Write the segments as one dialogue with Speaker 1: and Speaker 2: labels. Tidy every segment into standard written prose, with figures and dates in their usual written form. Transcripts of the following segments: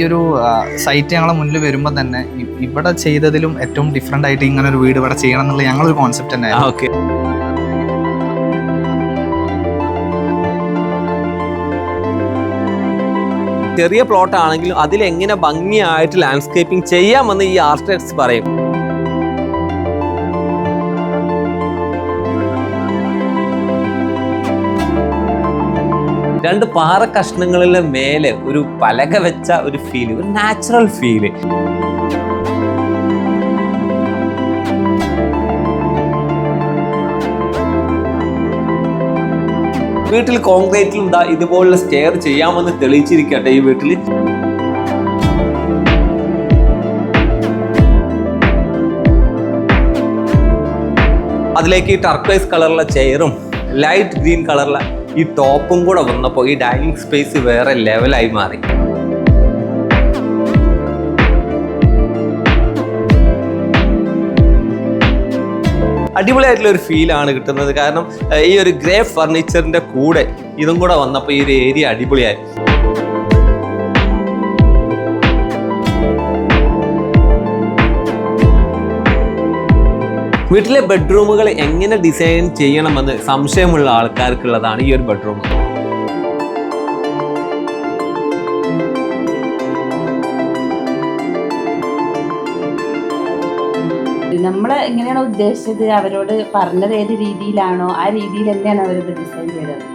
Speaker 1: ഒരു സൈറ്റ് ഞങ്ങളെ മുന്നിൽ വരുമ്പോൾ തന്നെ ഇവിടെ ചെയ്തതിലും ഏറ്റവും ഡിഫറെൻ്റ് ആയിട്ട് ഇങ്ങനെ ഒരു വീട് ഇവിടെ ചെയ്യണം എന്നുള്ള ഞങ്ങളൊരു കോൺസെപ്റ്റ് തന്നെയായിരുന്നു.
Speaker 2: ഓക്കെ. ചെറിയ പ്ലോട്ട് ആണെങ്കിലും അതിലെങ്ങനെ ഭംഗിയായിട്ട് ലാൻഡ്സ്കേപ്പിംഗ് ചെയ്യാമെന്ന് ഈ ആർക്കിടെക്ട്സ് പറയും. രണ്ട് പാറ കഷ്ണങ്ങളിലെ മേലെ ഒരു പലക വെച്ച ഒരു ഫീല്, ഒരു നാച്ചുറൽ ഫീല്. വീട്ടിൽ കോൺക്രീറ്റിലും ഇതുപോലുള്ള സ്റ്റെയർ ചെയ്യാമെന്ന് തെളിയിച്ചിരിക്കട്ടെ ഈ വീട്ടിൽ. അതിലേക്ക് ഈ ടർക്വൈസ് കളറുള്ള ചെയറും ലൈറ്റ് ഗ്രീൻ കളറുള്ള ഈ ടോപ്പും കൂടെ വന്നപ്പോൾ ഈ ഡൈനിങ് സ്പേസ് വേറെ ലെവലായി മാറി. അടിപൊളിയായിട്ടുള്ള ഒരു ഫീലാണ് കിട്ടുന്നത്. കാരണം ഈ ഒരു ഗ്രേ ഫർണിച്ചറിന്റെ കൂടെ ഇതും കൂടെ വന്നപ്പോൾ ഈ ഒരു ഏരിയ അടിപൊളിയായി. വീട്ടിലെ ബെഡ്റൂമുകൾ എങ്ങനെ ഡിസൈൻ ചെയ്യണമെന്ന് സംശയമുള്ള ആൾക്കാർക്കുള്ളതാണ് ഈ ഒരു ബെഡ്റൂം.
Speaker 3: നമ്മൾ എങ്ങനെയാണോ ഉദ്ദേശിച്ചത്, അവരോട് പറഞ്ഞത് ഏത് രീതിയിലാണോ ആ രീതിയിൽ തന്നെയാണ് അവരത് ഡിസൈൻ ചെയ്തത്.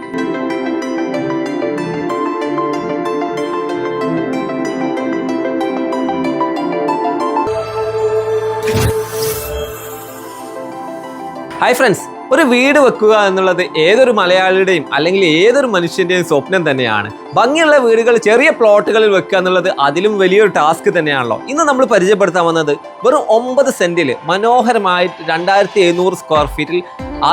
Speaker 2: ഹായ് ഫ്രണ്ട്സ്, ഒരു വീട് വെക്കുക എന്നുള്ളത് ഏതൊരു മലയാളിയുടെയും അല്ലെങ്കിൽ ഏതൊരു മനുഷ്യന്റെയും സ്വപ്നം തന്നെയാണ്. ഭംഗിയുള്ള വീടുകൾ ചെറിയ പ്ലോട്ടുകളിൽ വെക്കുക എന്നുള്ളത് അതിലും വലിയൊരു ടാസ്ക് തന്നെയാണല്ലോ. ഇന്ന് നമ്മൾ പരിചയപ്പെടുത്താൻ വന്നത് വെറും 9 സെന്റിൽ മനോഹരമായി 2700 സ്ക്വയർ ഫീറ്റിൽ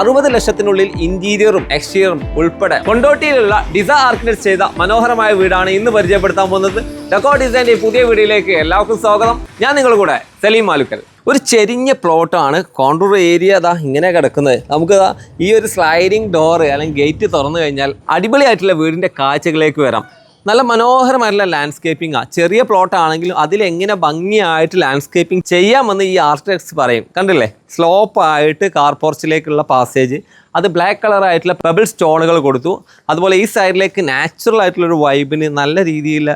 Speaker 2: 60 ലക്ഷത്തിനുള്ളിൽ ഇന്റീരിയറും എക്സ്റ്റീരിയറും ഉൾപ്പെടെ കൊണ്ടോട്ടിയിലുള്ള ഡിസ ആർക്കിടെക്ട്സ് ചെയ്ത മനോഹരമായ വീടാണ് ഇന്ന് പരിചയപ്പെടുത്താൻ പോകുന്നത്. ഡെക്കോ ഡിസൈൻ്റെ പുതിയ വീഡിയോയിലേക്ക് എല്ലാവർക്കും സ്വാഗതം. ഞാൻ നിങ്ങളുടെ കൂടെ സലീം മാലുക്കൽ. ഒരു ചെരിഞ്ഞ പ്ലോട്ടാണ്, കോണ്ടൂർ ഏരിയ ഇങ്ങനെ കിടക്കുന്നത്. നമുക്ക് ഈ ഒരു സ്ലൈഡിങ് ഡോറ് അല്ലെങ്കിൽ ഗേറ്റ് തുറന്നു കഴിഞ്ഞാൽ അടിപൊളിയായിട്ടുള്ള വീടിൻ്റെ കാഴ്ചകളിലേക്ക് വരാം. നല്ല മനോഹരമായിട്ടുള്ള ലാൻഡ്സ്കേപ്പിംഗ് ചെറിയ പ്ലോട്ട് ആണെങ്കിലും അതിലെങ്ങനെ ഭംഗിയായിട്ട് ലാൻഡ്സ്കേപ്പിംഗ് ചെയ്യാമെന്ന് ഈ ആർക്കിടെക്ട്സ് പറയും. കണ്ടില്ലേ, സ്ലോപ്പായിട്ട് കാർ പോർച്ചിലേക്കുള്ള പാസേജ്, അത് ബ്ലാക്ക് കളറായിട്ടുള്ള പെബിൾ സ്റ്റോണുകൾ കൊടുത്തു. അതുപോലെ ഈ സൈഡിലേക്ക് നാച്ചുറൽ ആയിട്ടുള്ളൊരു വൈബിന് നല്ല രീതിയിൽ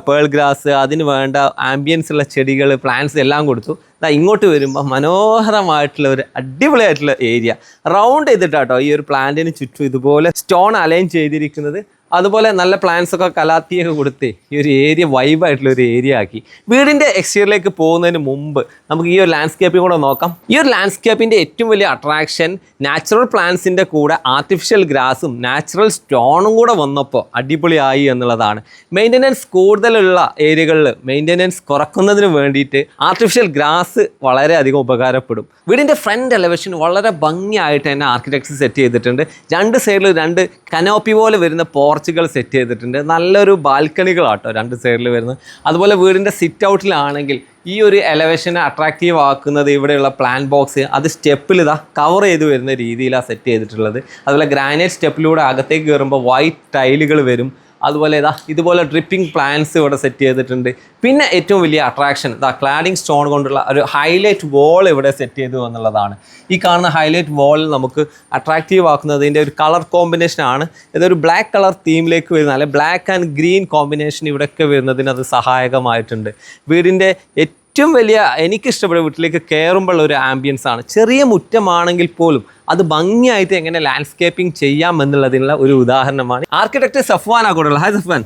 Speaker 2: പേൾ ഗ്രാസ്, അതിന് വേണ്ട ആംബിയൻസ് ഉള്ള ചെടികൾ, പ്ലാന്റ്സ് എല്ലാം കൊടുത്തു. ഇങ്ങോട്ട് വരുമ്പോൾ മനോഹരമായിട്ടുള്ള ഒരു അടിപൊളിയായിട്ടുള്ള ഏരിയ റൗണ്ട് ചെയ്തിട്ടാട്ടോ ഈ ഒരു പ്ലാന്റിന് ചുറ്റും ഇതുപോലെ സ്റ്റോൺ അലൈൻ ചെയ്തിരിക്കുന്നത്. അതുപോലെ നല്ല പ്ലാന്റ്സ് ഒക്കെ കലാത്തിയൊക്കെ കൊടുത്ത് ഈ ഒരു ഏരിയ വൈബായിട്ടുള്ള ഒരു ഏരിയ ആക്കി. വീടിൻ്റെ എക്സ്റ്റീരിയറിലേക്ക് പോകുന്നതിന് മുമ്പ് നമുക്ക് ഈ ഒരു ലാൻഡ്സ്കേപ്പിംഗ് കൂടെ നോക്കാം. ഈ ഒരു ലാൻഡ്സ്കേപ്പിൻ്റെ ഏറ്റവും വലിയ അട്രാക്ഷൻ നാച്ചുറൽ പ്ലാന്റ്സിൻ്റെ കൂടെ ആർട്ടിഫിഷ്യൽ ഗ്രാസും നാച്ചുറൽ സ്റ്റോണും കൂടെ വന്നപ്പോൾ അടിപൊളിയായി എന്നുള്ളതാണ്. മെയിൻ്റനൻസ് കൂടുതലുള്ള ഏരിയകളിൽ മെയിൻ്റനൻസ് കുറക്കുന്നതിന് വേണ്ടിയിട്ട് ആർട്ടിഫിഷ്യൽ ഗ്രാസ് വളരെയധികം ഉപകാരപ്പെടും. വീടിൻ്റെ ഫ്രണ്ട് എലവേഷൻ വളരെ ഭംഗിയായിട്ട് തന്നെ ആർക്കിടെക്ട്സ് സെറ്റ് ചെയ്തിട്ടുണ്ട്. രണ്ട് സൈഡിൽ 2 കനോപ്പി പോലെ വരുന്ന പോർച്ചുകൾ സെറ്റ് ചെയ്തിട്ടുണ്ട്. നല്ലൊരു ബാൽക്കണികളാട്ടോ 2 സൈഡിൽ വരുന്നത്. അതുപോലെ വീടിൻ്റെ സിറ്റ് ഔട്ടിലാണെങ്കിൽ ഈ ഒരു എലവേഷനെ അട്രാക്റ്റീവ് ആക്കുന്നത് ഇവിടെയുള്ള പ്ലാൻ ബോക്സ്, അത് സ്റ്റെപ്പിൽ കവർ ചെയ്ത് വരുന്ന രീതിയിലാണ് സെറ്റ് ചെയ്തിട്ടുള്ളത്. അതുപോലെ ഗ്രാനൈറ്റ് സ്റ്റെപ്പിലൂടെ അകത്തേക്ക് കയറുമ്പോൾ വൈറ്റ് ടൈലുകൾ വരും. അതുപോലെ ഇതുപോലെ ഡ്രിപ്പിംഗ് പ്ലാന്റ്സ് ഇവിടെ സെറ്റ് ചെയ്തിട്ടുണ്ട്. പിന്നെ ഏറ്റവും വലിയ അട്രാക്ഷൻ ക്ലാഡിംഗ് സ്റ്റോൺ കൊണ്ടുള്ള ഒരു ഹൈലൈറ്റ് വോൾ ഇവിടെ സെറ്റ് ചെയ്തു എന്നുള്ളതാണ്. ഈ കാണുന്ന ഹൈലൈറ്റ് വോൾ നമുക്ക് അട്രാക്റ്റീവ് ആക്കുന്നതിൻ്റെ ഒരു കളർ കോമ്പിനേഷനാണ്. ഇതൊരു ബ്ലാക്ക് കളർ തീമിലേക്ക് വരുന്ന, അല്ലെങ്കിൽ ബ്ലാക്ക് ആൻഡ് ഗ്രീൻ കോമ്പിനേഷൻ ഇവിടെയൊക്കെ വരുന്നതിന് അത് സഹായകമായിട്ടുണ്ട്. വീടിൻ്റെ ഏറ്റവും വലിയ എനിക്കിഷ്ടപ്പെട്ട വീട്ടിലേക്ക് കയറുമ്പോൾ ഒരു ആംബിയൻസ് ആണ്. ചെറിയ മുറ്റമാണെങ്കിൽ പോലും അത് ഭംഗിയായിട്ട് എങ്ങനെ ലാൻഡ്സ്കേപ്പിംഗ് ചെയ്യാം എന്നുള്ളതിനുള്ള ഒരു ഉദാഹരണമാണ്. ആർക്കിടെക്ട് സഫ്വാൻ കൂടെയുള്ള. ഹായ് സഫ്വാൻ,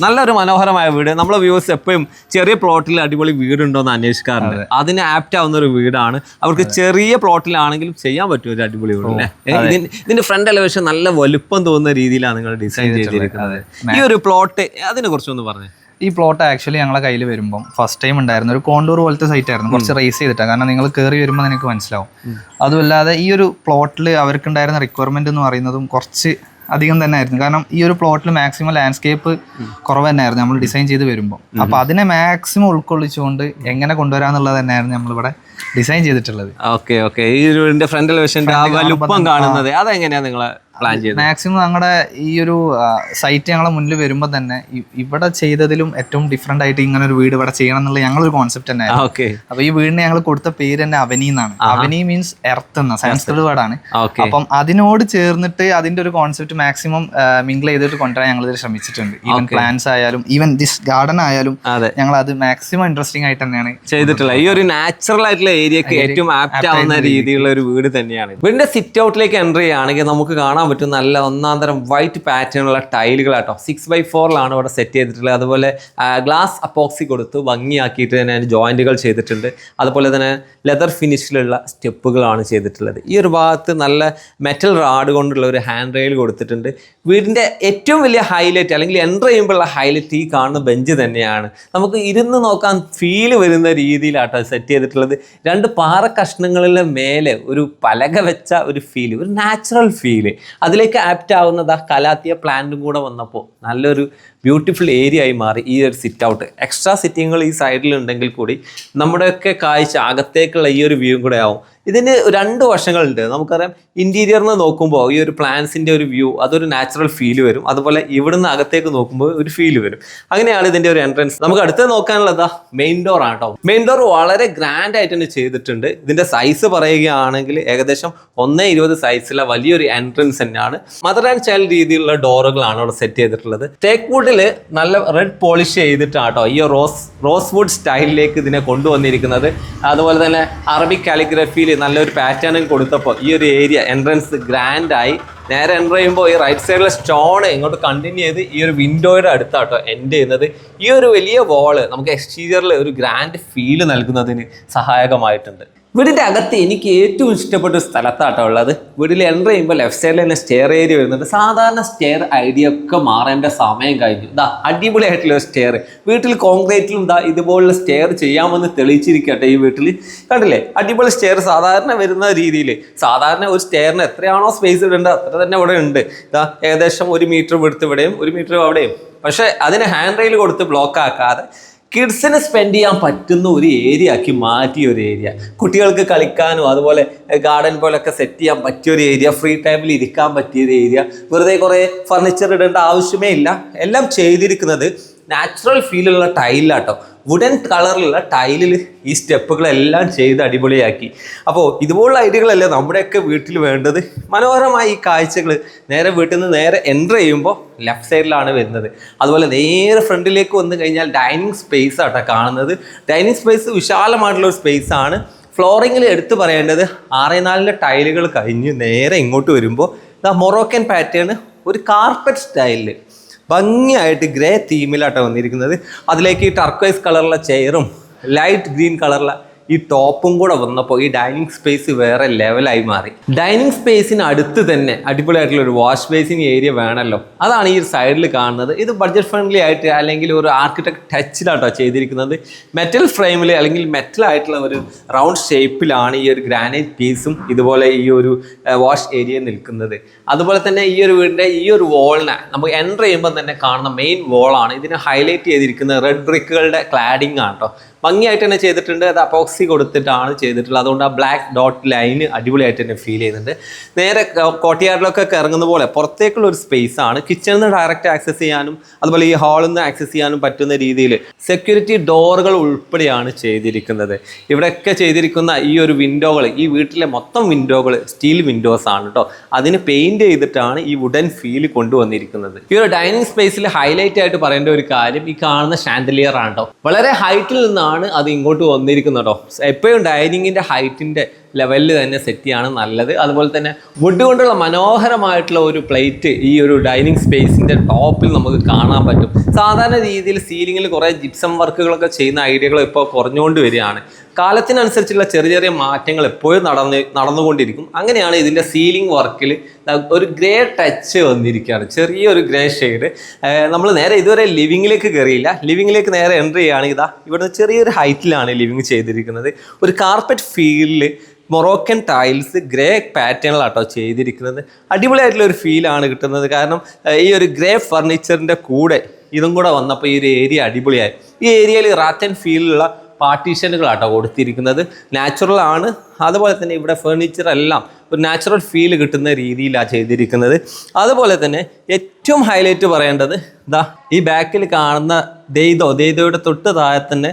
Speaker 2: നല്ലൊരു മനോഹരമായ വീട്. നമ്മളെ വ്യൂവേഴ്സ് എപ്പോഴും ചെറിയ പ്ലോട്ടിൽ അടിപൊളി വീടുണ്ടോ എന്ന് അന്വേഷിക്കാറുണ്ട്. അതിന് ആപ്റ്റ് ആവുന്ന ഒരു വീടാണ്. അവർക്ക് ചെറിയ പ്ലോട്ടിലാണെങ്കിലും ചെയ്യാൻ പറ്റും ഒരു അടിപൊളി വീട് അല്ലേ. ഇതിന്റെ ഫ്രണ്ട് എലവേഷൻ നല്ല വലുപ്പം തോന്നുന്ന രീതിയിലാണ് നിങ്ങൾ ഡിസൈൻ ചെയ്തിരിക്കുന്നത്. ഈ ഒരു പ്ലോട്ട് അതിനെ കുറിച്ചൊന്ന് പറഞ്ഞു.
Speaker 1: ഈ പ്ലോട്ട് ആക്ച്വലി ഞങ്ങളെ കയ്യിൽ വരുമ്പം ഫസ്റ്റ് ടൈം ഉണ്ടായിരുന്നു ഒരു കോണ്ടൂർ പോലത്തെ സൈറ്റ് ആയിരുന്നു. കുറച്ച് റേസ് ചെയ്തിട്ടാണ്, കാരണം നിങ്ങൾ കയറി വരുമ്പോൾ നിങ്ങൾക്ക് മനസ്സിലാവും. അതുമല്ലാതെ ഈ ഒരു പ്ലോട്ടിൽ അവർക്കുണ്ടായിരുന്ന റിക്വയർമെന്റ് എന്ന് പറയുന്നതും കുറച്ച് അധികം തന്നെ ആയിരുന്നു. കാരണം ഈ ഒരു പ്ലോട്ടിൽ മാക്സിമം ലാൻഡ്സ്കേപ്പ് കുറവ് തന്നെയായിരുന്നു നമ്മൾ ഡിസൈൻ ചെയ്ത് വരുമ്പോൾ. അപ്പോൾ അതിനെ മാക്സിമം ഉൾക്കൊള്ളിച്ചുകൊണ്ട് എങ്ങനെ കൊണ്ടുവരാന്നുള്ളത് തന്നെയായിരുന്നു നമ്മളിവിടെ ഡിസൈൻ ചെയ്തിട്ടുള്ളത്.
Speaker 2: Okay okay. ഈ ഫ്രണ്ട് എലവേഷന്റെ വലുപ്പം കാണുന്നത് അതെങ്ങനെയാണ് നിങ്ങൾ പ്ലാൻ ചെയ്തത്?
Speaker 1: മാക്സിമം ഞങ്ങളുടെ ഈ ഒരു സൈറ്റ് ഞങ്ങളെ മുന്നിൽ വരുമ്പോൾ തന്നെ ഇവിടെ ചെയ്തതിലും ഏറ്റവും ഡിഫറെന്റ് ആയിട്ട് ഇങ്ങനെ ഒരു വീട് ഇവിടെ ചെയ്യണം എന്നുള്ള ഞങ്ങളൊരു കോൺസെപ്റ്റ് തന്നെ.
Speaker 2: ഓക്കെ.
Speaker 1: അപ്പൊ ഈ വീടിന് ഞങ്ങൾ കൊടുത്ത പേര് തന്നെ അവനി എന്നാണ്. അവനി മീൻസ് എർത്ത് എന്ന സംസ്കൃത വേർഡാണ്. അപ്പം അതിനോട് ചേർന്നിട്ട് അതിന്റെ ഒരു കോൺസെപ്റ്റ് മാക്സിമം മിങ്കിൾ ചെയ്തിട്ട് കൊണ്ടുവരാൻ ഞങ്ങൾ ഇതിൽ ശ്രമിച്ചിട്ടുണ്ട്. ഈവൻ പ്ലാന്റ്സ് ആയാലും ഈവൻ ദിസ് ഗാർഡൻ ആയാലും ഞങ്ങൾ അത് മാക്സിമം ഇൻട്രസ്റ്റിംഗ് ആയിട്ട് തന്നെയാണ്
Speaker 2: ചെയ്തിട്ടുള്ളത്. ഈ ഒരു നാച്ചുറൽ ആയിട്ടുള്ള ഏരിയക്ക് ഏറ്റവും ആപ്റ്റ് ആവുന്ന രീതിയിലുള്ള ഒരു വീട് തന്നെയാണ്. വീടിന്റെ സിറ്റ് ഔട്ടിലേക്ക് എൻട്രി ചെയ്യുകയാണെങ്കിൽ നമുക്ക് കാണാൻ പറ്റും നല്ല ഒന്നാം തരം വൈറ്റ് പാറ്റേണുള്ള ടൈലുകളാട്ടോ. 6x4 ഇവിടെ സെറ്റ് ചെയ്തിട്ടുള്ളത്. അതുപോലെ ഗ്ലാസ് അപ്പോക്സി കൊടുത്ത് ഭംഗിയാക്കിയിട്ട് തന്നെ അതിന് ജോയിന്റുകൾ ചെയ്തിട്ടുണ്ട്. അതുപോലെ തന്നെ ലെതർ ഫിനിഷിലുള്ള സ്റ്റെപ്പുകളാണ് ചെയ്തിട്ടുള്ളത്. ഈ ഒരു ഭാഗത്ത് നല്ല മെറ്റൽ റാഡ് കൊണ്ടുള്ള ഒരു ഹാൻഡ് റെയിൽ കൊടുത്തിട്ടുണ്ട്. വീടിന്റെ ഏറ്റവും വലിയ ഹൈലൈറ്റ് അല്ലെങ്കിൽ എൻ്റർ ചെയ്യുമ്പോഴുള്ള ഹൈലൈറ്റ് ഈ കാണുന്ന ബെഞ്ച് തന്നെയാണ്. നമുക്ക് ഇരുന്ന് നോക്കാൻ ഫീല് വരുന്ന രീതിയിലാട്ടോ സെറ്റ് ചെയ്തിട്ടുള്ളത്. 2 പാറ കഷ്ണങ്ങളിലെ മേലെ ഒരു പലക വെച്ച ഒരു ഫീല്, ഒരു നാച്ചുറൽ ഫീല് അതിലേക്ക് ആപ്റ്റ് ആവുന്നത് ആ കലാത്തിയ പ്ലാന്റും കൂടെ വന്നപ്പോൾ നല്ലൊരു ബ്യൂട്ടിഫുൾ ഏരിയ ആയി മാറി ഈ ഒരു സിറ്റ് ഔട്ട്. എക്സ്ട്രാ സിറ്റിങ്ങുകൾ ഈ സൈഡിൽ ഉണ്ടെങ്കിൽ കൂടി നമ്മുടെയൊക്കെ കാഴ്ച അകത്തേക്കുള്ള ഈ ഒരു വ്യൂ കൂടെ ആവും. ഇതിന് 2 വശങ്ങളുണ്ട്. നമുക്കറിയാം ഇന്റീരിയറിന് നോക്കുമ്പോൾ ഈ ഒരു പ്ലാന്റ്സിന്റെ ഒരു വ്യൂ അതൊരു നാച്ചുറൽ ഫീല് വരും. അതുപോലെ ഇവിടുന്ന് അകത്തേക്ക് നോക്കുമ്പോൾ ഒരു ഫീല് വരും. അങ്ങനെയാണ് ഇതിന്റെ ഒരു എൻട്രൻസ്. നമുക്ക് അടുത്ത് നോക്കാനുള്ളത് മെയിൻ ഡോർ ആണ് കേട്ടോ. മെയിൻ ഡോർ വളരെ ഗ്രാൻഡ് ആയിട്ട് തന്നെ ചെയ്തിട്ടുണ്ട്. ഇതിന്റെ സൈസ് പറയുകയാണെങ്കിൽ ഏകദേശം 1.20 സൈസിലെ വലിയൊരു എൻട്രൻസ് തന്നെയാണ്. മദർ ആൻഡ് ചൈൽഡ് രീതിയിലുള്ള ഡോറുകളാണ് അവിടെ സെറ്റ് ചെയ്തിട്ടുള്ളത്. തേക്ക് വുഡില് നല്ല റെഡ് പോളിഷ് ചെയ്തിട്ടാട്ടോ ഈ റോസ് വുഡ് സ്റ്റൈലിലേക്ക് ഇതിനെ കൊണ്ടുവന്നിരിക്കുന്നത്. അതുപോലെ തന്നെ അറബിക് കാലിഗ്രഫിയിൽ നല്ലൊരു പാറ്റേൺ കൊടുത്തപ്പോൾ ഈ ഒരു ഏരിയ എൻട്രൻസ് ഗ്രാൻഡായി. നേരെ എൻ്റർ ചെയ്യുമ്പോൾ ഈ റൈറ്റ് സൈഡിലെ സ്റ്റോൺ ഇങ്ങോട്ട് കണ്ടിന്യൂ ചെയ്ത് ഈ ഒരു വിൻഡോയുടെ അടുത്താട്ടോ എൻഡ് ചെയ്യുന്നത്. ഈ ഒരു വലിയ വാള് നമുക്ക് എക്സ്റ്റീരിയറിൽ ഒരു ഗ്രാൻഡ് ഫീല് നൽകുന്നതിന് സഹായകമായിട്ടുണ്ട്. വീടിൻ്റെ അകത്ത് എനിക്ക് ഏറ്റവും ഇഷ്ടപ്പെട്ട ഒരു സ്ഥലത്താട്ടോ ഉള്ളത്. വീട്ടിൽ എൻ്റർ ചെയ്യുമ്പോൾ ലെഫ്റ്റ് സൈഡിൽ തന്നെ സ്റ്റെയർ ഏരിയ വരുന്നുണ്ട്. സാധാരണ സ്റ്റെയർ ഐഡിയ ഒക്കെ മാറേണ്ട സമയം കഴിഞ്ഞു. ഇതാ അടിപൊളിയായിട്ടുള്ള സ്റ്റെയർ. വീട്ടിൽ കോൺക്രീറ്റിലും ഇതാ ഇതുപോലുള്ള സ്റ്റെയർ ചെയ്യാമെന്ന് തെളിയിച്ചിരിക്കട്ടെ. ഈ വീട്ടിൽ കണ്ടില്ലേ അടിപൊളി സ്റ്റെയർ സാധാരണ വരുന്ന രീതിയിൽ. സാധാരണ ഒരു സ്റ്റെയറിന് എത്രയാണോ സ്പേസ് ഇടേണ്ടത് അത്ര തന്നെ ഇവിടെ ഉണ്ട്. ഇതാ ഏകദേശം 1 മീറ്റർ വിടുത്ത് ഇവിടെയും 1 മീറ്റർ അവിടെയും. പക്ഷേ അതിന് ഹാൻഡ് റെയിൽ കൊടുത്ത് ബ്ലോക്ക് ആക്കാതെ കിഡ്സിന് സ്പെൻഡ് ചെയ്യാൻ പറ്റുന്ന ഒരു ഏരിയ ആക്കി മാറ്റിയ ഒരു ഏരിയ. കുട്ടികൾക്ക് കളിക്കാനും അതുപോലെ ഗാർഡൻ പോലൊക്കെ സെറ്റ് ചെയ്യാൻ പറ്റിയ ഒരു ഏരിയ. ഫ്രീ ടൈമിൽ ഇരിക്കാൻ പറ്റിയ ഒരു ഏരിയ. വെറുതെ കുറേ ഫർണിച്ചർ ഇടേണ്ട ആവശ്യമേ ഇല്ല. എല്ലാം ചെയ്തിരിക്കുന്നത് നാച്ചുറൽ ഫീലുള്ള ടൈലാട്ടോ. വുഡൻ കളറിലുള്ള ടൈലിൽ ഈ സ്റ്റെപ്പുകളെല്ലാം ചെയ്ത് അടിപൊളിയാക്കി. അപ്പോൾ ഇതുപോലുള്ള ഐഡിയകളല്ലേ നമ്മുടെയൊക്കെ വീട്ടിൽ വേണ്ടത്. മനോഹരമായ ഈ കാഴ്ചകൾ നേരെ വീട്ടിൽ നിന്ന് നേരെ എൻ്റർ ചെയ്യുമ്പോൾ ലെഫ്റ്റ് സൈഡിലാണ് വരുന്നത്. അതുപോലെ നേരെ ഫ്രണ്ടിലേക്ക് വന്നു കഴിഞ്ഞാൽ ഡൈനിങ് സ്പേസ് ആട്ടോ കാണുന്നത്. ഡൈനിങ് സ്പേസ് വിശാലമായിട്ടുള്ള ഒരു സ്പേസ് ആണ്. ഫ്ലോറിങ്ങിൽ എടുത്തു പറയേണ്ടത് 6x4 ടൈലുകൾ കഴിഞ്ഞ് നേരെ ഇങ്ങോട്ട് വരുമ്പോൾ മൊറോക്കൻ പാറ്റേൺ ഒരു കാർപ്പറ്റ് സ്റ്റൈലിൽ ഭംഗിയായിട്ട് ഗ്രേ തീമിലാട്ടോ വന്നിരിക്കുന്നത്. അതിലേക്ക് ഈ ടർക്വൈസ് കളറുള്ള ചെയറും ലൈറ്റ് ഗ്രീൻ കളറുള്ള ഈ ടോപ്പും കൂടെ വന്നപ്പോൾ ഈ ഡൈനിങ് സ്പേസ് വേറെ ലെവലായി മാറി. ഡൈനിങ് സ്പേസിന് അടുത്ത് തന്നെ അടിപൊളിയായിട്ടുള്ള ഒരു വാഷ് ബേസിൻ ഏരിയ വേണമല്ലോ. അതാണ് ഈ സൈഡിൽ കാണുന്നത്. ഇത് ബഡ്ജറ്റ് ഫ്രണ്ട്ലി ആയിട്ട് അല്ലെങ്കിൽ ഒരു ആർക്കിടെക്ട് ടച്ചിലാട്ടോ ചെയ്തിരിക്കുന്നത്. മെറ്റൽ ഫ്രെയിമിൽ അല്ലെങ്കിൽ മെറ്റൽ ആയിട്ടുള്ള ഒരു റൗണ്ട് ഷേപ്പിലാണ് ഈ ഒരു ഗ്രാനൈറ്റ് പീസും ഇതുപോലെ ഈ ഒരു വാഷ് ഏരിയ നിൽക്കുന്നത്. അതുപോലെ തന്നെ ഈ ഒരു വീടിൻ്റെ ഈ ഒരു വാളിനെ നമുക്ക് എൻ്റർ ചെയ്യുമ്പോൾ തന്നെ കാണുന്ന മെയിൻ വാളാണ്. ഇതിനെ ഹൈലൈറ്റ് ചെയ്തിരിക്കുന്നത് റെഡ് ബ്രിക്കുകളുടെ ക്ലാഡിംഗ് ആണ് കേട്ടോ. ഭംഗിയായിട്ട് തന്നെ ചെയ്തിട്ടുണ്ട്. അത് അപ്പോക്സി കൊടുത്തിട്ടാണ് ചെയ്തിട്ടുള്ളത്. അതുകൊണ്ട് ആ ബ്ലാക്ക് ഡോട്ട് ലൈന് അടിപൊളിയായിട്ട് തന്നെ ഫീൽ ചെയ്യുന്നുണ്ട്. നേരെ കോട്ടിയാർഡിലൊക്കെ ഇറങ്ങുന്ന പോലെ പുറത്തേക്കുള്ള ഒരു സ്പേസ് ആണ്. കിച്ചണിൽ നിന്ന് ഡയറക്റ്റ് ആക്സസ് ചെയ്യാനും അതുപോലെ ഈ ഹാളിൽ നിന്ന് ആക്സസ് ചെയ്യാനും പറ്റുന്ന രീതിയിൽ സെക്യൂരിറ്റി ഡോറുകൾ ഉൾപ്പെടെയാണ് ചെയ്തിരിക്കുന്നത്. ഇവിടെയൊക്കെ ചെയ്തിരിക്കുന്ന ഈ ഒരു വിൻഡോകൾ, ഈ വീട്ടിലെ മൊത്തം വിൻഡോകൾ സ്റ്റീൽ വിൻഡോസ് ആണ് കേട്ടോ. അതിന് പെയിന്റ് ചെയ്തിട്ടാണ് ഈ വുഡൻ ഫീൽ കൊണ്ടുവന്നിരിക്കുന്നത്. ഈ ഒരു ഡൈനിങ് സ്പേസിൽ ഹൈലൈറ്റ് ആയിട്ട് പറയേണ്ട ഒരു കാര്യം ഈ കാണുന്ന ഷാൻഡലിയർ ആണ് കേട്ടോ. വളരെ ഹൈറ്റിൽ നിന്നാണ് അത് ഇങ്ങോട്ട് വന്നിരിക്കുന്നത് കേട്ടോ. എപ്പോഴും ഡൈനിങ്ങിന്റെ ഹൈറ്റിന്റെ ലെവലിൽ തന്നെ സെറ്റ് ചെയ്യാണ് നല്ലത്. അതുപോലെ തന്നെ വുഡ് കൊണ്ടുള്ള മനോഹരമായിട്ടുള്ള ഒരു പ്ലേറ്റ് ഈ ഒരു ഡൈനിങ് സ്പേസിന്റെ ടോപ്പിൽ നമുക്ക് കാണാൻ പറ്റും. സാധാരണ രീതിയിൽ സീലിങ്ങിൽ കുറേ ജിപ്സം വർക്കുകളൊക്കെ ചെയ്യുന്ന ഐഡിയകൾ ഇപ്പോൾ കുറഞ്ഞുകൊണ്ട് വരികയാണ്. കാലത്തിനനുസരിച്ചുള്ള ചെറിയ ചെറിയ മാറ്റങ്ങൾ എപ്പോഴും നടന്നുകൊണ്ടിരിക്കും. അങ്ങനെയാണ് ഇതിൻ്റെ സീലിംഗ് വർക്കിൽ ഒരു ഗ്രേ ടച്ച് വന്നിരിക്കുകയാണ്. ചെറിയൊരു ഗ്രേ ഷെയ്ഡ്. നമ്മൾ നേരെ ഇതുവരെ ലിവിങ്ങിലേക്ക് കയറിയില്ല. ലിവിങ്ങിലേക്ക് നേരെ എൻ്റർ ചെയ്യുകയാണെങ്കിൽ ഇതാ ഇവിടുന്ന് ചെറിയൊരു ഹൈറ്റിലാണ് ലിവിങ് ചെയ്തിരിക്കുന്നത്. ഒരു കാർപ്പറ്റ് ഫീലിൽ മൊറോക്കൻ ടൈൽസ് ഗ്രേ പാറ്റേണിലാട്ടോ ചെയ്തിരിക്കുന്നത്. അടിപൊളിയായിട്ടുള്ള ഒരു ഫീലാണ് കിട്ടുന്നത്. കാരണം ഈ ഒരു ഗ്രേ ഫർണിച്ചറിൻ്റെ കൂടെ ഇതും കൂടെ വന്നപ്പോൾ ഈ ഒരു ഏരിയ അടിപൊളിയായി. ഈ ഏരിയയിൽ റാറ്റ് ആൻഡ് ഫീലുള്ള പാർട്ടീഷനുകളാട്ടോ കൊടുത്തിരിക്കുന്നത്. നാച്ചുറൽ ആണ്. അതുപോലെ തന്നെ ഇവിടെ ഫേർണിച്ചർ എല്ലാം ഒരു നാച്ചുറൽ ഫീൽ കിട്ടുന്ന രീതിയിലാണ് ചെയ്തിരിക്കുന്നത്. അതുപോലെ തന്നെ ഏറ്റവും ഹൈലൈറ്റ് പറയേണ്ടത് ഇതാ ഈ ബാക്കിൽ കാണുന്ന ദെയ്തോയുടെ തൊട്ട് താഴെ തന്നെ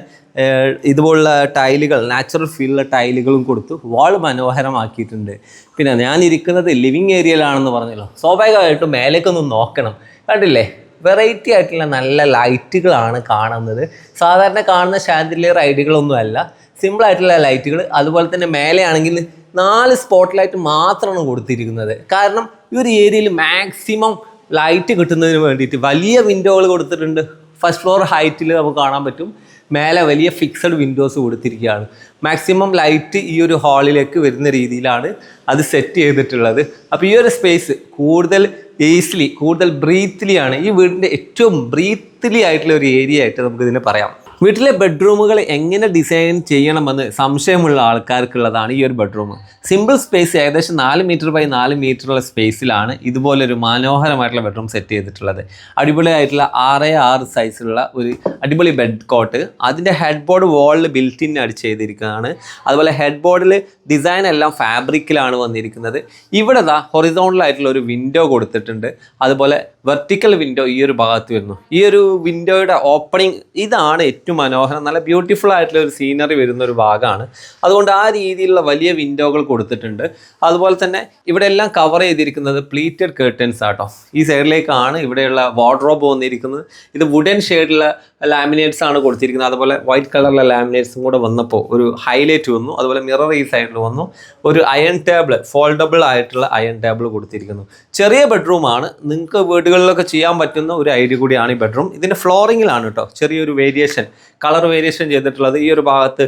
Speaker 2: ഇതുപോലുള്ള ടൈലുകൾ, നാച്ചുറൽ ഫീലുള്ള ടൈലുകളും കൊടുത്തു വാൾ മനോഹരമാക്കിയിട്ടുണ്ട്. പിന്നെ ഞാൻ ഇരിക്കുന്നത് ലിവിങ് ഏരിയയിലാണെന്ന് പറഞ്ഞല്ലോ, സ്വാഭാവികമായിട്ടും മേലേക്കൊന്ന് നോക്കണം. കണ്ടില്ലേ, വെറൈറ്റി ആയിട്ടുള്ള നല്ല ലൈറ്റുകളാണ് കാണുന്നത്. സാധാരണ കാണുന്ന ഷാൻഡിലിയർ ഐഡിയകളൊന്നും അല്ല, സിമ്പിളായിട്ടുള്ള ലൈറ്റുകൾ. അതുപോലെ തന്നെ മേലെ ആണെങ്കിൽ 4 സ്പോട്ട് ലൈറ്റ് മാത്രമാണ് കൊടുത്തിരിക്കുന്നത്. കാരണം ഈ ഒരു ഏരിയയിൽ മാക്സിമം ലൈറ്റ് കിട്ടുന്നതിന് വേണ്ടിയിട്ട് വലിയ വിൻഡോകൾ കൊടുത്തിട്ടുണ്ട്. ഫസ്റ്റ് ഫ്ലോർ ഹൈറ്റിൽ നമുക്ക് കാണാൻ പറ്റും. മേലെ വലിയ ഫിക്സഡ് വിൻഡോസ് കൊടുത്തിരിക്കുകയാണ്. മാക്സിമം ലൈറ്റ് ഈ ഒരു ഹാളിലേക്ക് വരുന്ന രീതിയിലാണ് അത് സെറ്റ് ചെയ്തിട്ടുള്ളത്. അപ്പോൾ ഈ ഒരു സ്പേസ് കൂടുതൽ ഈസിലി, കൂടുതൽ ബ്രീത്ത്ലി ആണ്. ഈ വീടിൻ്റെ ഏറ്റവും ബ്രീത്ത്ലി ആയിട്ടുള്ള ഒരു ഏരിയ ആയിട്ട് നമുക്കിതിനെ പറയാം. വീട്ടിലെ ബെഡ്റൂമുകൾ എങ്ങനെ ഡിസൈൻ ചെയ്യണമെന്ന് സംശയമുള്ള ആൾക്കാർക്കുള്ളതാണ് ഈ ഒരു ബെഡ്റൂം. സിമ്പിൾ സ്പേസ്, ഏകദേശം 4 മീറ്റർ ബൈ 4 മീറ്ററുള്ള സ്പേസിലാണ് ഇതുപോലൊരു മനോഹരമായിട്ടുള്ള ബെഡ്റൂം സെറ്റ് ചെയ്തിട്ടുള്ളത്. അടിപൊളിയായിട്ടുള്ള 6x6 സൈസിലുള്ള ഒരു അടിപൊളി ബെഡ് കോട്ട്. അതിൻ്റെ ഹെഡ് ബോർഡ് വാളിൽ ബിൽറ്റിൻ അടിച്ച് ചെയ്തിരിക്കുന്നതാണ്. അതുപോലെ ഹെഡ് ബോർഡിൽ ഡിസൈൻ എല്ലാം ഫാബ്രിക്കിലാണ് വന്നിരിക്കുന്നത്. ഇവിടെ ഹൊറിസോണ്ടലായിട്ടുള്ള ഒരു വിൻഡോ കൊടുത്തിട്ടുണ്ട്. അതുപോലെ വെർട്ടിക്കൽ വിൻഡോ ഈ ഒരു ഭാഗത്ത് വരുന്നു. ഈ ഒരു വിൻഡോയുടെ ഓപ്പണിംഗ് ഇതാണ് ഏറ്റവും മനോഹരം. നല്ല ബ്യൂട്ടിഫുൾ ആയിട്ടുള്ള ഒരു സീനറി വരുന്ന ഒരു ഭാഗമാണ്. അതുകൊണ്ട് ആ രീതിയിലുള്ള വലിയ വിൻഡോകൾ കൊടുത്തിട്ടുണ്ട്. അതുപോലെ തന്നെ ഇവിടെ എല്ലാം കവർ ചെയ്തിരിക്കുന്നത് പ്ലീറ്റഡ് കേർട്ടൻസ് ആട്ടോ. ഈ സൈഡിലേക്കാണ് ഇവിടെയുള്ള വാർഡ്രോബ് വന്നിരിക്കുന്നത്. ഇത് വുഡൻ ഷെയ്ഡിലുള്ള ലാമിനേറ്റ്സ് ആണ് കൊടുത്തിരിക്കുന്നത്. അതുപോലെ വൈറ്റ് കളറിലെ ലാമിനേറ്റ്സും കൂടെ വന്നപ്പോൾ ഒരു ഹൈലൈറ്റ് വന്നു. അതുപോലെ മിറർ ഈ സൈഡിൽ വന്നു. ഒരു അയൺ ടേബിൾ, ഫോൾഡബിൾ ആയിട്ടുള്ള അയൺ ടേബിൾ കൊടുത്തിരിക്കുന്നു. ചെറിയ ബെഡ്റൂമാണ്, നിങ്ങൾക്ക് വീടുകളിലൊക്കെ ചെയ്യാൻ പറ്റുന്ന ഒരു ഐഡിയ കൂടിയാണ് ഈ ബെഡ്റൂം. ഇതിൻ്റെ ഫ്ലോറിങ്ങിലാണ് കേട്ടോ ചെറിയൊരു വേരിയേഷൻ, കളർ വേരിയേഷൻ ചെയ്തിട്ടുള്ളത്. ഈ ഒരു ഭാഗത്ത്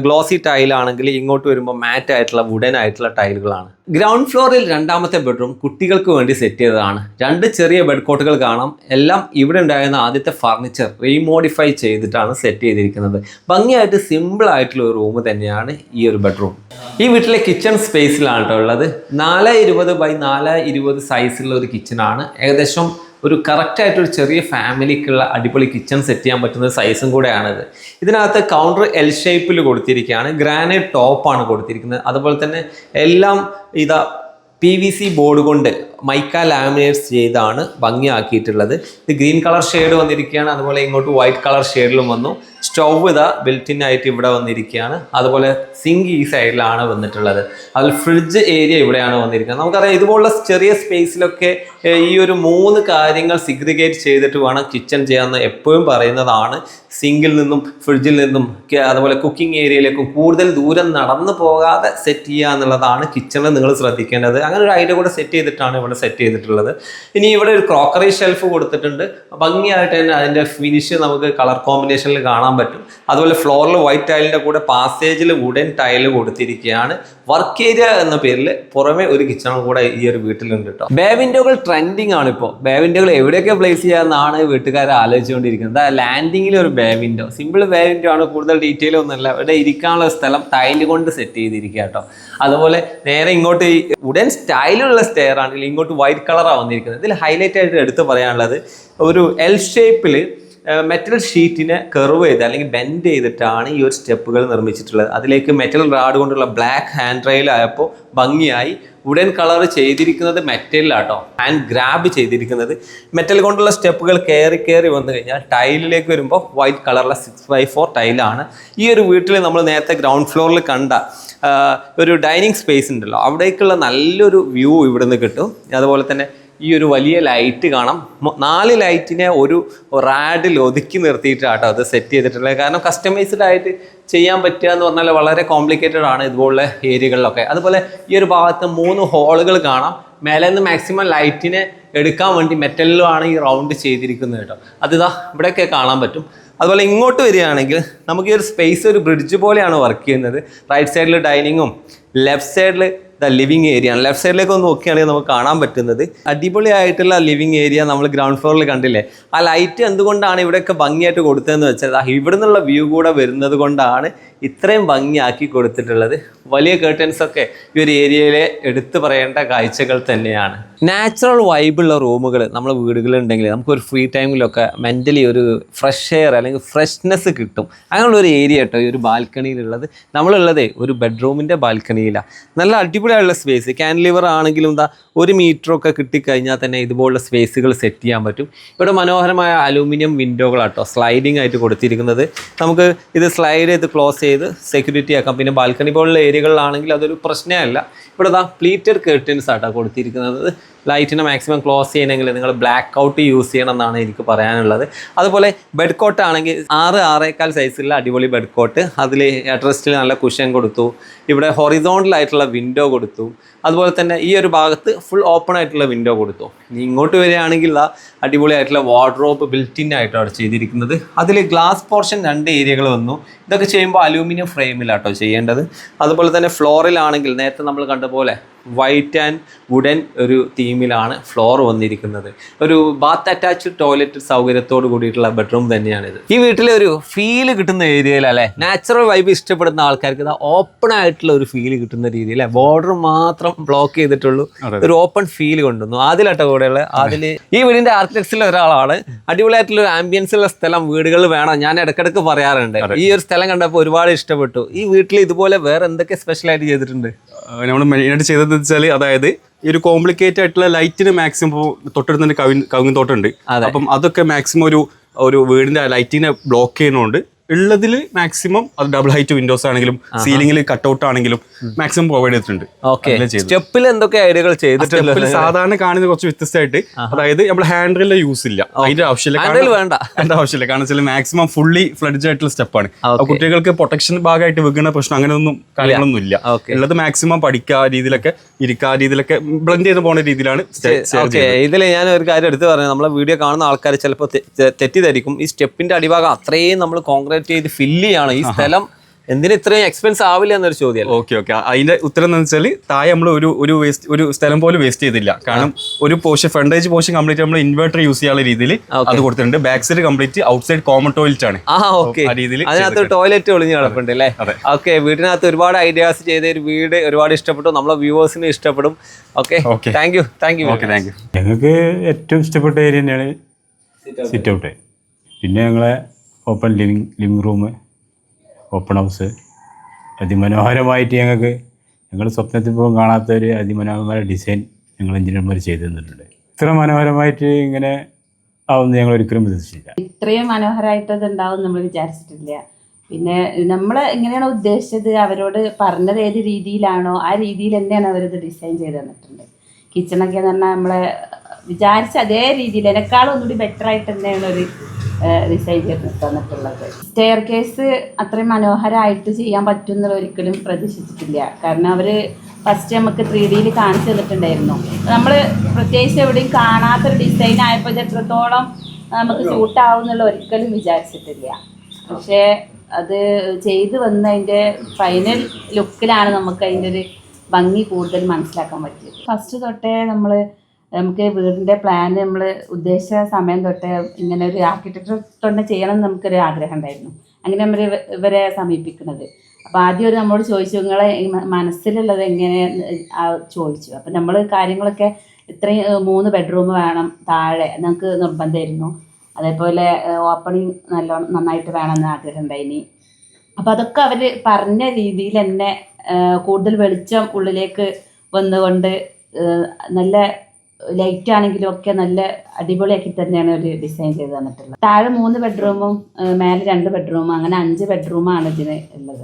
Speaker 2: ഗ്ലോസി ടൈലാണെങ്കിൽ ഇങ്ങോട്ട് വരുമ്പോൾ മാറ്റ് ആയിട്ടുള്ള വുഡൻ ആയിട്ടുള്ള ടൈലുകളാണ്. ഗ്രൗണ്ട് ഫ്ലോറിൽ രണ്ടാമത്തെ ബെഡ്റൂം കുട്ടികൾക്ക് വേണ്ടി സെറ്റ് ചെയ്തതാണ്. 2 ചെറിയ ബെഡ് കോട്ടുകൾ കാണാം. എല്ലാം ഇവിടെ ഉണ്ടായിരുന്ന ആദ്യത്തെ ഫർണിച്ചർ റീമോഡിഫൈ ചെയ്തിട്ടാണ് സെറ്റ് ചെയ്തിരിക്കുന്നത്. ഭംഗിയായിട്ട് സിമ്പിൾ ആയിട്ടുള്ള ഒരു റൂം തന്നെയാണ് ഈ ഒരു ബെഡ്റൂം. ഈ വീട്ടിലെ കിച്ചൺ സ്പേസിലാണ് കേട്ടോ ഉള്ളത്. 4x20 ബൈ 4x20 സൈസുള്ള ഒരു കിച്ചണാണ്. ഏകദേശം ഒരു കറക്റ്റായിട്ടൊരു ചെറിയ ഫാമിലിക്കുള്ള അടിപൊളി കിച്ചൺ സെറ്റ് ചെയ്യാൻ പറ്റുന്ന സൈസും കൂടെയാണിത്. ഇതിനകത്ത് കൗണ്ടർ എൽ ഷേപ്പിൽ കൊടുത്തിരിക്കുകയാണ്. ഗ്രാനൈറ്റ് ടോപ്പാണ് കൊടുത്തിരിക്കുന്നത്. അതുപോലെ തന്നെ എല്ലാം ഇതാ PVC ബോർഡ് കൊണ്ട് മൈക്ക ലാമിനേറ്റ്സ് ചെയ്താണ് ഭംഗിയാക്കിയിട്ടുള്ളത്. ഇത് ഗ്രീൻ കളർ ഷെയ്ഡ് വന്നിരിക്കുകയാണ്. അതുപോലെ ഇങ്ങോട്ട് വൈറ്റ് കളർ ഷെയ്ഡിലും വന്നു. സ്റ്റൗവ് ഇതാ ബിൽറ്റിൻ ആയിട്ട് ഇവിടെ വന്നിരിക്കുകയാണ്. അതുപോലെ സിങ്ക് ഈ സൈഡിലാണ് വന്നിട്ടുള്ളത്. അതിൽ ഫ്രിഡ്ജ് ഏരിയ ഇവിടെയാണ് വന്നിരിക്കുന്നത്. നമുക്കറിയാം ഇതുപോലുള്ള ചെറിയ സ്പേസിലൊക്കെ ഈ ഒരു 3 കാര്യങ്ങൾ സിഗ്രിഗേറ്റ് ചെയ്തിട്ട് വേണം കിച്ചൺ ചെയ്യാമെന്ന് എപ്പോഴും പറയുന്നതാണ്. സിങ്കിൽ നിന്നും ഫ്രിഡ്ജിൽ നിന്നും അതുപോലെ കുക്കിംഗ് ഏരിയയിലേക്കും കൂടുതൽ ദൂരം നടന്നു പോകാതെ സെറ്റ് ചെയ്യുക എന്നുള്ളതാണ് കിച്ചണിൽ നിങ്ങൾ ശ്രദ്ധിക്കേണ്ടത്. അങ്ങനെ ഒരു ഐഡിയ കൂടെ സെറ്റ് ചെയ്തിട്ടാണ് ഇവിടെ സെറ്റ് ചെയ്തിട്ടുള്ളത്. ഇനി ഇവിടെ ഒരു ക്രോക്കറി ഷെൽഫ് കൊടുത്തിട്ടുണ്ട്. ഭംഗിയായിട്ട് തന്നെ അതിൻ്റെ ഫിനിഷ് നമുക്ക് കളർ കോമ്പിനേഷനിൽ കാണാൻ പറ്റും. അതുപോലെ ഫ്ലോറിൽ വൈറ്റ് ടൈലിൻ്റെ കൂടെ പാസേജിൽ വുഡൻ ടൈല് കൊടുത്തിരിക്കുകയാണ്. വർക്ക് ഏരിയ എന്ന പേരിൽ പുറമെ ഒരു കിച്ചണും കൂടെ ഈ ഒരു വീട്ടിലുണ്ട് കേട്ടോ. ബേ വിൻഡോകൾ ട്രെൻഡിങ് ആണ് ഇപ്പോൾ. ബേ വിൻഡോകൾ എവിടെയൊക്കെ പ്ലേസ് ചെയ്യാമെന്നാണ് വീട്ടുകാരെ ആലോചിച്ചുകൊണ്ടിരിക്കുന്നത്. ലാൻഡിങ്ങിൽ ഒരു bay window, simple bay window ആണ്, കൂടുതൽ ഡീറ്റെയിൽ ഒന്നുമല്ല. ഇവിടെ ഇരിക്കാനുള്ള സ്ഥലം ടൈല് കൊണ്ട് സെറ്റ് ചെയ്തിരിക്കുക കേട്ടോ. അതുപോലെ നേരെ ഇങ്ങോട്ട് ഈ വുഡൻ സ്റ്റൈലുള്ള സ്റ്റെയർ ആണെങ്കിൽ ഇങ്ങോട്ട് വൈറ്റ് കളറാണ് വന്നിരിക്കുന്നത്. ഇതിൽ ഹൈലൈറ്റ് ആയിട്ട് എടുത്ത് പറയാനുള്ളത് ഒരു എൽ ഷേപ്പിൽ മെറ്റൽ ഷീറ്റിനെ കർവ് ചെയ്ത് അല്ലെങ്കിൽ ബെൻഡ് ചെയ്തിട്ടാണ് ഈ ഒരു സ്റ്റെപ്പുകൾ നിർമ്മിച്ചിട്ടുള്ളത്. അതിലേക്ക് മെറ്റൽ റാഡ് കൊണ്ടുള്ള ബ്ലാക്ക് ഹാൻഡ് റെയിൽ ആയപ്പോൾ ഭംഗിയായി. വുഡൻ കളർ ചെയ്തിരിക്കുന്നത് മെറ്റലിലാട്ടോ, ഹാൻഡ് ഗ്രാബ് ചെയ്തിരിക്കുന്നത്. മെറ്റൽ കൊണ്ടുള്ള സ്റ്റെപ്പുകൾ കയറി വന്നു കഴിഞ്ഞാൽ ടൈലിലേക്ക് വരുമ്പോൾ വൈറ്റ് കളറുള്ള 6x4 ടൈലാണ്. ഈ ഒരു വീട്ടിൽ നമ്മൾ നേരത്തെ ഗ്രൗണ്ട് ഫ്ലോറിൽ കണ്ട ഒരു ഡൈനിങ് സ്പേസ് ഉണ്ടല്ലോ, അവിടേക്കുള്ള നല്ലൊരു വ്യൂ ഇവിടുന്ന് കിട്ടും. അതുപോലെ തന്നെ ഈ ഒരു വലിയ ലൈറ്റ് കാണാം. 4 ലൈറ്റിനെ ഒരു റാഡിൽ ഒതുക്കി നിർത്തിയിട്ടാട്ടോ അത് സെറ്റ് ചെയ്തിട്ടുള്ളത്. കാരണം കസ്റ്റമൈസ്ഡ് ആയിട്ട് ചെയ്യാൻ പറ്റുക എന്ന് പറഞ്ഞാൽ വളരെ കോംപ്ലിക്കേറ്റഡ് ആണ് ഇതുപോലുള്ള ഏരിയകളിലൊക്കെ. അതുപോലെ ഈ ഒരു ഭാഗത്ത് 3 ഹോളുകൾ കാണാം. മേലെ നിന്ന് മാക്സിമം ലൈറ്റിനെ എടുക്കാൻ വേണ്ടി മെറ്റലിലുമാണ് ഈ റൗണ്ട് ചെയ്തിരിക്കുന്നത് കേട്ടോ. അതിതാ ഇവിടെയൊക്കെ കാണാൻ പറ്റും. അതുപോലെ ഇങ്ങോട്ട് വരികയാണെങ്കിൽ നമുക്ക് ഈ ഒരു സ്പേസ് ഒരു ബ്രിഡ്ജ് പോലെയാണ് വർക്ക് ചെയ്യുന്നത്. റൈറ്റ് സൈഡിൽ ഡൈനിങ്ങും ലെഫ്റ്റ് സൈഡിൽ ലിവിങ് ഏരിയ ആണ്. ലെഫ്റ്റ് സൈഡിലേക്ക് ഒന്ന് നോക്കുകയാണെങ്കിൽ നമുക്ക് കാണാൻ പറ്റുന്നത് അടിപൊളിയായിട്ടുള്ള ലിവിങ് ഏരിയ നമ്മൾ ഗ്രൗണ്ട് ഫ്ലോറിൽ കണ്ടില്ലേ. ആ ലൈറ്റ് എന്തുകൊണ്ടാണ് ഇവിടെയൊക്കെ ഭംഗിയായിട്ട് കൊടുത്തതെന്ന് വെച്ചാൽ ഇവിടെ നിന്നുള്ള വ്യൂ കൂടെ വരുന്നത് കൊണ്ടാണ് ഇത്രയും ഭംഗിയാക്കി കൊടുത്തിട്ടുള്ളത്. വലിയ കേർട്ടൻസ് ഒക്കെ ഈ ഒരു ഏരിയയിലെ എടുത്തു പറയേണ്ട കാഴ്ചകൾ തന്നെയാണ്. നാച്ചുറൽ വൈബുള്ള റൂമുകൾ നമ്മളെ വീടുകളുണ്ടെങ്കിൽ നമുക്കൊരു ഫ്രീ ടൈമിലൊക്കെ മെൻ്റലി ഒരു ഫ്രഷ് എയർ അല്ലെങ്കിൽ ഫ്രഷ്നെസ് കിട്ടും. അങ്ങനെയുള്ള ഒരു ഏരിയ കേട്ടോ ഈ ഒരു ബാൽക്കണിയിലുള്ളത്. നമ്മളുള്ളത് ഒരു ബെഡ്റൂമിൻ്റെ ബാൽക്കണിയിലാണ്. നല്ല അടിപൊളിയായുള്ള സ്പേസ്. ക്യാൻലിവർ ആണെങ്കിലും എന്താ 1 മീറ്ററൊക്കെ കിട്ടിക്കഴിഞ്ഞാൽ തന്നെ ഇതുപോലുള്ള സ്പേസുകൾ സെറ്റ് ചെയ്യാൻ പറ്റും. ഇവിടെ മനോഹരമായ അലൂമിനിയം വിൻഡോകളാട്ടോ സ്ലൈഡിങ് ആയിട്ട് കൊടുത്തിരിക്കുന്നത്. നമുക്ക് ഇത് സ്ലൈഡ് ചെയ്ത് ക്ലോസ് ചെയ്ത് സെക്യൂരിറ്റി ആക്കാം. പിന്നെ ബാൽക്കണി പോലുള്ള ഏരിയകളിലാണെങ്കിൽ അതൊരു പ്രശ്നമല്ല. ഇവിടെ പ്ലീറ്റഡ് കർട്ടൻസ് ആട്ടോ കൊടുത്തിരിക്കുന്നത്. ലൈറ്റിനെ മാക്സിമം ക്ലോസ് ചെയ്യണമെങ്കിൽ നിങ്ങൾ ബ്ലാക്ക് ഔട്ട് യൂസ് ചെയ്യണം എന്നാണ് എനിക്ക് പറയാനുള്ളത്. അതുപോലെ ബെഡ് കോട്ട് ആണെങ്കിൽ 6-6.25 സൈസിലുള്ള അടിപൊളി ബെഡ് കോട്ട്. അതിൽ അഡ്രസ്റ്റിൽ നല്ല കുഷൻ കൊടുത്തു. ഇവിടെ ഹൊറിസോണ്ടലായിട്ടുള്ള വിൻഡോ കൊടുത്തു. അതുപോലെ തന്നെ ഈ ഒരു ഭാഗത്ത് ഫുൾ ഓപ്പൺ ആയിട്ടുള്ള വിൻഡോ കൊടുത്തു. ഇനി ഇങ്ങോട്ട് വരികയാണെങ്കിൽ അടിപൊളിയായിട്ടുള്ള വാർഡ്രോബ് ബിൽറ്റിൻ ആയിട്ടാണ് ചെയ്തിരിക്കുന്നത്. അതിൽ ഗ്ലാസ് പോർഷൻ 2 ഏരിയകൾ വന്നു. ഇതൊക്കെ ചെയ്യുമ്പോൾ അലൂമിനിയം ഫ്രെയിമിലാട്ടോ ചെയ്യേണ്ടത്. അതുപോലെ തന്നെ ഫ്ലോറിലാണെങ്കിൽ നേരത്തെ നമ്മൾ കണ്ട പോലെ വൈറ്റ് ആൻഡ് വുഡൻ ഒരു തീമിലാണ് ഫ്ലോർ വന്നിരിക്കുന്നത്. ഒരു ബാത്ത് അറ്റാച്ച്ഡ് ടോയ്ലറ്റ് സൗകര്യത്തോട് കൂടിയിട്ടുള്ള ബെഡ്റൂം തന്നെയാണിത്. ഈ വീട്ടിലെ ഒരു ഫീല് കിട്ടുന്ന ഏരിയയിലല്ലേ, നാച്ചുറൽ വൈബ് ഇഷ്ടപ്പെടുന്ന ആൾക്കാർക്ക് ഇത് ഓപ്പൺ ആയിട്ടുള്ള ഒരു ഫീല് കിട്ടുന്ന രീതിയിൽ ബോർഡർ മാത്രം ബ്ലോക്ക് ചെയ്തിട്ടുള്ളൂ. ഒരു ഓപ്പൺ ഫീൽ കൊണ്ടുവന്നു. ആദിലാട്ടോ കൂടെയുള്ള ആദില് ഈ വീടിന്റെ ആർക്കിടെക്ട്സിലെ ഒരാളാണ്. അടിപൊളിയായിട്ടുള്ള ഒരു ആംബിയൻസ് ഉള്ള സ്ഥലം വീടുകളിൽ വേണം. ഞാൻ ഇടയ്ക്കിടയ്ക്ക് പറയാറുണ്ട്. ഈ ഒരു സ്ഥലം കണ്ടപ്പോൾ ഒരുപാട് ഇഷ്ടപ്പെട്ടു. ഈ വീട്ടിൽ ഇതുപോലെ വേറെ എന്തൊക്കെ സ്പെഷ്യലായിട്ട് ചെയ്തിട്ടുണ്ട്?
Speaker 4: നമ്മൾ മെയിനായിട്ട് ചെയ്തതെന്ന് വെച്ചാൽ, അതായത് ഈ ഒരു കോംപ്ലിക്കേറ്റഡ് ആയിട്ടുള്ള ലൈറ്റിന് മാക്സിമം തൊട്ടടുത്ത് തന്നെ കവുങ്ങ് തോട്ടമുണ്ട്. അപ്പം അതൊക്കെ മാക്സിമം ഒരു വീടിന്റെ ലൈറ്റിനെ ബ്ലോക്ക് ചെയ്യുന്നതുകൊണ്ട് ഉള്ളതിൽ മാക്സിമം അത് ഡബിൾ ഹൈറ്റ് വിൻഡോസ് ആണെങ്കിലും സീലിംഗിൽ കട്ടൗട്ട് ആണെങ്കിലും മാക്സിമം പ്രൊവൈഡ് ചെയ്തിട്ടുണ്ട്.
Speaker 2: സ്റ്റെപ്പിൽ എന്തൊക്കെ ഐഡിയകൾ ചെയ്തിട്ടുണ്ട്?
Speaker 4: സാധാരണ കാണുന്ന കുറച്ച് വ്യത്യസ്തമായിട്ട്, അതായത് നമ്മൾ ഹാൻഡിലെ യൂസ് ഇല്ല, അതിന്റെ ആവശ്യമില്ല. കാരണം വെച്ചാൽ മാക്സിമം ഫുള്ളി ഫ്ലഡ്ജ് ആയിട്ടുള്ള സ്റ്റെപ്പാണ്. കുട്ടികൾക്ക് പ്രൊട്ടക്ഷൻ ഭാഗമായിട്ട് വെക്കുന്ന പ്രശ്നം അങ്ങനെയൊന്നും കാര്യങ്ങളൊന്നും ഇല്ല. ഉള്ളത് മാക്സിമം പഠിക്കുക രീതിയിലൊക്കെ ഇരിക്കുക രീതിയിലൊക്കെ ബ്ലെൻഡ് ചെയ്ത് പോകുന്ന രീതിയിലാണ്.
Speaker 2: ഇതിൽ ഞാൻ ഒരു കാര്യം എടുത്ത് പറഞ്ഞു, നമ്മളെ വീഡിയോ കാണുന്ന ആൾക്കാർ ചിലപ്പോൾ തെറ്റിദ്ധരിക്കും. ഈ സ്റ്റെപ്പിന്റെ അടിഭാഗം അത്രയും നമ്മൾ കോൺക്രീറ്റ് ചെയ്ത് ഫില്ല് ചെയ്യാണ്. ഈ സ്ഥലം എന്തിന് ഇത്രയും എക്സ്പെൻസ് ആവില്ല എന്നൊരു ചോദ്യം.
Speaker 4: ഓക്കെ അതിന്റെ ഉത്തരം എന്ന് വെച്ചാൽ, താഴെ നമ്മൾ ഒരു സ്ഥലം പോലും വേസ്റ്റ് ചെയ്തില്ല. കാരണം ഒരു പോർഷൻ ഫ്രണ്ടേജ് പോർഷൻ കംപ്ലീറ്റ് നമ്മൾ ഇൻവെർട്ടർ യൂസ് ചെയ്യാനുള്ള രീതിയിൽ അത് കൊടുത്തിട്ടുണ്ട്. Back side complete out side common toilet ആണ്.
Speaker 2: അതിനകത്ത് ടോയ്ലറ്റ് ഒളിഞ്ഞ് കിടപ്പുണ്ട് അല്ലേ? ഓക്കെ, വീടിനകത്ത് ഒരുപാട് ഐഡിയാസ് ചെയ്ത ഒരു വീട് ഒരുപാട് ഇഷ്ടപ്പെട്ടു. നമ്മളെ വ്യൂവേഴ്സിന് ഇഷ്ടപ്പെടും. Okay, thank you.
Speaker 5: ഞങ്ങൾക്ക് ഏറ്റവും ഇഷ്ടപ്പെട്ട ഏരിയ തന്നെയാണ് സിറ്റ് ഔട്ട്. പിന്നെ ഞങ്ങളെ open living room, open house അതിമനോഹരമായിട്ട് ഞങ്ങൾ സ്വപ്നത്തിൽ പോലും കാണാത്ത ഒരു അതിമനോഹരമായ ഡിസൈൻ ഞങ്ങൾ എഞ്ചിനീയർമാർ ചെയ്തു തന്നിട്ടുണ്ട്. ഇത്ര മനോഹരമായിട്ട് ഇങ്ങനെ ആവുമെന്ന് ഞങ്ങൾ ഒരിക്കലും പ്രതീക്ഷിച്ചില്ല.
Speaker 3: ഇത്രയും മനോഹരമായിട്ടത് ഉണ്ടാവും നമ്മൾ വിചാരിച്ചിട്ടില്ല. പിന്നെ നമ്മൾ എങ്ങനെയാണോ ഉദ്ദേശിച്ചത്, അവരോട് പറഞ്ഞത് ഏത് രീതിയിലാണോ ആ രീതിയിൽ തന്നെയാണ് അവരത് ഡിസൈൻ ചെയ്ത് തന്നിട്ടുണ്ട്. കിച്ചണൊക്കെ എന്ന് പറഞ്ഞാൽ നമ്മളെ വിചാരിച്ച അതേ രീതിയിൽ എന്നെക്കാളും ഒന്നുകൂടി ബെറ്റർ ആയിട്ട് തന്നെയാണ് ഒരു ഡിസൈൻ ചെയ്ത് തന്നിട്ടുള്ളത്. സ്റ്റെയർ കേസ് അത്രയും മനോഹരമായിട്ട് ചെയ്യാൻ പറ്റും എന്നുള്ള ഒരിക്കലും പ്രതീക്ഷിച്ചിട്ടില്ല. കാരണം അവർ ഫസ്റ്റ് നമുക്ക് 3D കാണിച്ചു തന്നിട്ടുണ്ടായിരുന്നു. നമ്മൾ പ്രത്യേകിച്ച് എവിടെയും കാണാത്തൊരു ഡിസൈൻ ആയപ്പോൾ ഇത് എത്രത്തോളം നമുക്ക് സൂട്ടാവും എന്നുള്ള ഒരിക്കലും വിചാരിച്ചിട്ടില്ല. പക്ഷേ അത് ചെയ്ത് വന്നതിൻ്റെ ഫൈനൽ ലുക്കിലാണ് നമുക്ക് അതിൻ്റെ ഒരു ഭംഗി കൂടുതൽ മനസ്സിലാക്കാൻ പറ്റിയത്. ഫസ്റ്റ് തൊട്ടേ നമുക്ക് വീടിൻ്റെ പ്ലാൻ നമ്മൾ ഉദ്ദേശിച്ച സമയം തൊട്ടേ ഇങ്ങനെ ഒരു ആർക്കിടെക്ചർ തൊട്ട് ചെയ്യണം എന്ന് നമുക്കൊരു ആഗ്രഹം ഉണ്ടായിരുന്നു. അങ്ങനെ നമ്മൾ ഇവരെ സമീപിക്കുന്നത്. അപ്പോൾ ആദ്യം നമ്മളോട് ചോദിച്ചു, നിങ്ങളെ മനസ്സിലുള്ളത് എങ്ങനെ ചോദിച്ചു. അപ്പം നമ്മൾ കാര്യങ്ങളൊക്കെ ഇത്രയും 3 ബെഡ്റൂം വേണം താഴെ നമുക്ക് നിർബന്ധമായിരുന്നു. അതേപോലെ ഓപ്പണിങ് നന്നായിട്ട് വേണമെന്ന് ആഗ്രഹം ഉണ്ടായിനി. അപ്പോൾ അതൊക്കെ അവർ പറഞ്ഞ രീതിയിൽ തന്നെ കൂടുതൽ വെളിച്ചം ഉള്ളിലേക്ക് വന്നുകൊണ്ട് നല്ല ലൈറ്റ് ആണെങ്കിലും ഒക്കെ നല്ല അടിപൊളിയാക്കി തന്നെയാണ് ഒരു ഡിസൈൻ ചെയ്ത് തന്നിട്ടുള്ളത്. താഴെ 3 ബെഡ്റൂമും മേലെ 2 ബെഡ്റൂമും അങ്ങനെ 5 ബെഡ്റൂമാണ് ഇതിന് ഉള്ളത്.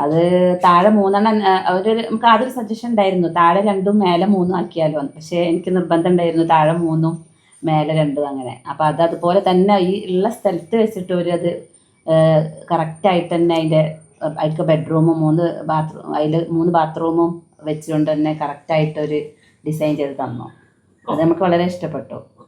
Speaker 3: അത് താഴെ 3 നമുക്ക് ആദ്യം സജഷൻ ഉണ്ടായിരുന്നു താഴെ 2ഉം മേലെ 3ഉം ആക്കിയാലോ. പക്ഷേ എനിക്ക് നിർബന്ധം ഉണ്ടായിരുന്നു താഴെ 3ഉം മേലെ 2ഉം അങ്ങനെ. അപ്പോൾ അതുപോലെ തന്നെ ഈ ഉള്ള സ്ഥലത്ത് വെച്ചിട്ട് അത് കറക്റ്റായിട്ട് തന്നെ അതിലേക്ക് ബെഡ്റൂമും 3 ബാത്റൂം അതിൽ 3 ബാത്റൂമും വെച്ചുകൊണ്ട് തന്നെ കറക്റ്റായിട്ടൊരു ഡിസൈൻ ചെയ്ത് തന്നു. അത് നമുക്ക് വളരെ ഇഷ്ടപ്പെട്ടു.